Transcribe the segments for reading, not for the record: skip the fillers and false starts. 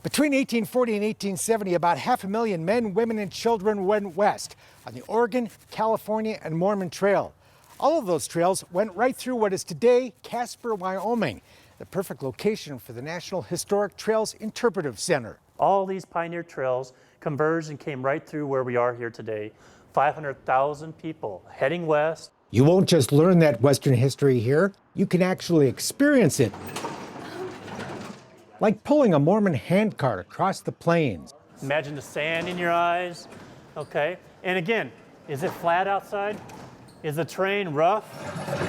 Between 1840 and 1870, about 500,000 men, women, and children went west on the Oregon, California, and Mormon Trail. All of those trails went right through what is today Casper, Wyoming, the perfect location for the National Historic Trails Interpretive Center. All these pioneer trails converged and came right through where we are here today. 500,000 people heading west. You won't just learn that Western history here, you can actually experience it. Like pulling a Mormon handcart across the plains. Imagine the sand in your eyes, okay? And again, is it flat outside? Is the terrain rough?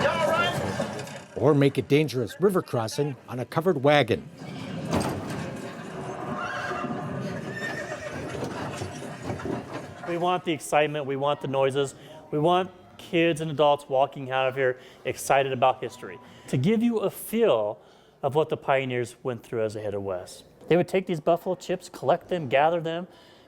You all right? Or make a dangerous river crossing on a covered wagon. We want the excitement, we want the noises, we want kids and adults walking out of here excited about history. To give you a feel of what the pioneers went through as they headed west. They would take these buffalo chips, collect them, gather them,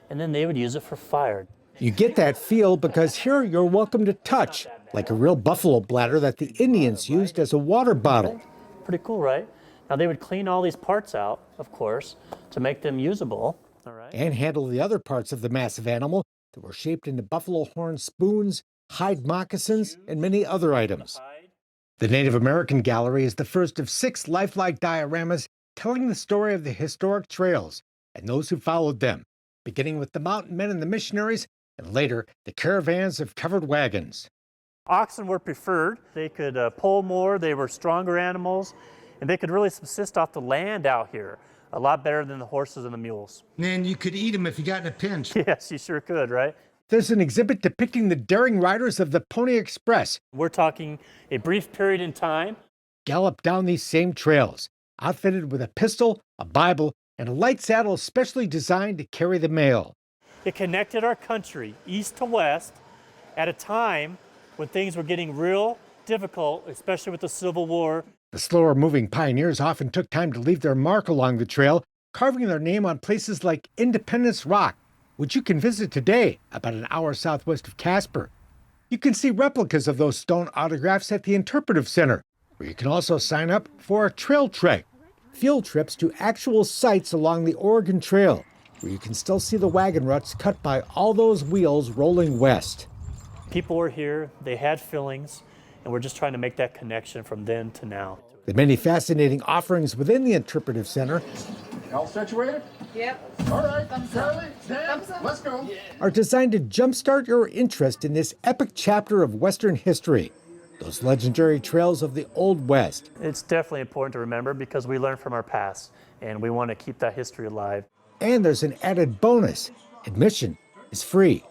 and then they would use it for fire. You get that feel because here you're welcome to touch, like a real buffalo bladder that the Indians used as a water bottle. Pretty cool, right? Now they would clean all these parts out, of course, to make them usable. All right. And handle the other parts of the massive animal that were shaped into buffalo horn spoons, hide moccasins, and many other items. The Native American Gallery is the first of 6 lifelike dioramas telling the story of the historic trails and those who followed them, beginning with the mountain men and the missionaries, and later the caravans of covered wagons. Oxen were preferred. They could pull more, they were stronger animals, and they could really subsist off the land out here a lot better than the horses and the mules. And you could eat them if you got in a pinch. Yes, you sure could, right? There's an exhibit depicting the daring riders of the Pony Express. We're talking a brief period in time. Gallop down these same trails, outfitted with a pistol, a Bible, and a light saddle specially designed to carry the mail. It connected our country east to west at a time when things were getting real difficult, especially with the Civil War. The slower moving pioneers often took time to leave their mark along the trail, carving their name on places like Independence Rock, which you can visit today about an hour southwest of Casper. You can see replicas of those stone autographs at the Interpretive Center, where you can also sign up for a trail trek, field trips to actual sites along the Oregon Trail, where you can still see the wagon ruts cut by all those wheels rolling west. People were here, they had feelings, and we're just trying to make that connection from then to now. The many fascinating offerings within the Interpretive Center All situated? Yep. All right, Charlie, Sam, let's go. are designed to jumpstart your interest in this epic chapter of Western history, those legendary trails of the Old West. It's definitely important to remember because we learn from our past, and we want to keep that history alive. And there's an added bonus. Admission is free.